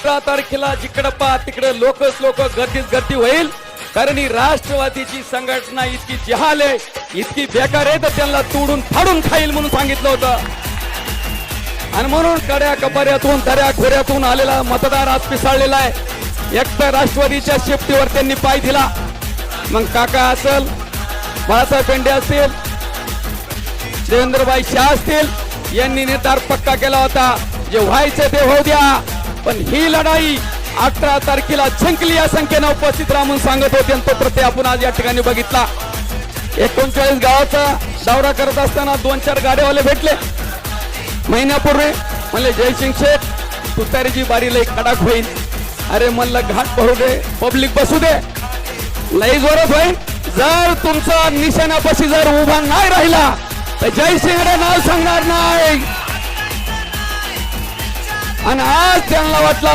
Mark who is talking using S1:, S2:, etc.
S1: 18 तारखेला जिकडे पहा तिकडे लोकच लोक गर्दीच गर्दी होईल, कारण ही राष्ट्रवादीची संघटना इतकी जिहाल आहे, इतकी बेकार आहे, तर त्यांना तोडून फाडून खाईल म्हणून सांगितलं होतं. आणि म्हणून कड्या कपाऱ्यातून दऱ्या खोऱ्यातून आलेला मतदार आज पिसाळलेला आहे. एक तर राष्ट्रवादीच्या शेपटीवर त्यांनी पाय दिला. मग काका असेल, बाळासाहेब पेंडे असतील, देवेंद्रभाई शाह असतील, यांनी निर्धार पक्का केला होता, जे व्हायचं ते होऊ द्या, पण ही लढाई 18 तारखेला जिंकली या संख्येनं उपस्थित राहून सांगत होते. तो प्रत्यय आपण आज या ठिकाणी बघितला. 39 गावाचा दौरा करत असताना 2-4 गाड्यावाले भेटले महिन्यापूर्वी. म्हणले जयसिंग शेठ तुतारीची बारी लई कडक होईल. अरे म्हणलं घाट भरू दे, पब्लिक बसू दे, लई जोरात होईल. जर तुमचा निशाणापाशी जर उभा नाही राहिला तर जयसिंगकडे नाव सांगणार नाही. आणि आज त्यांना वाटलं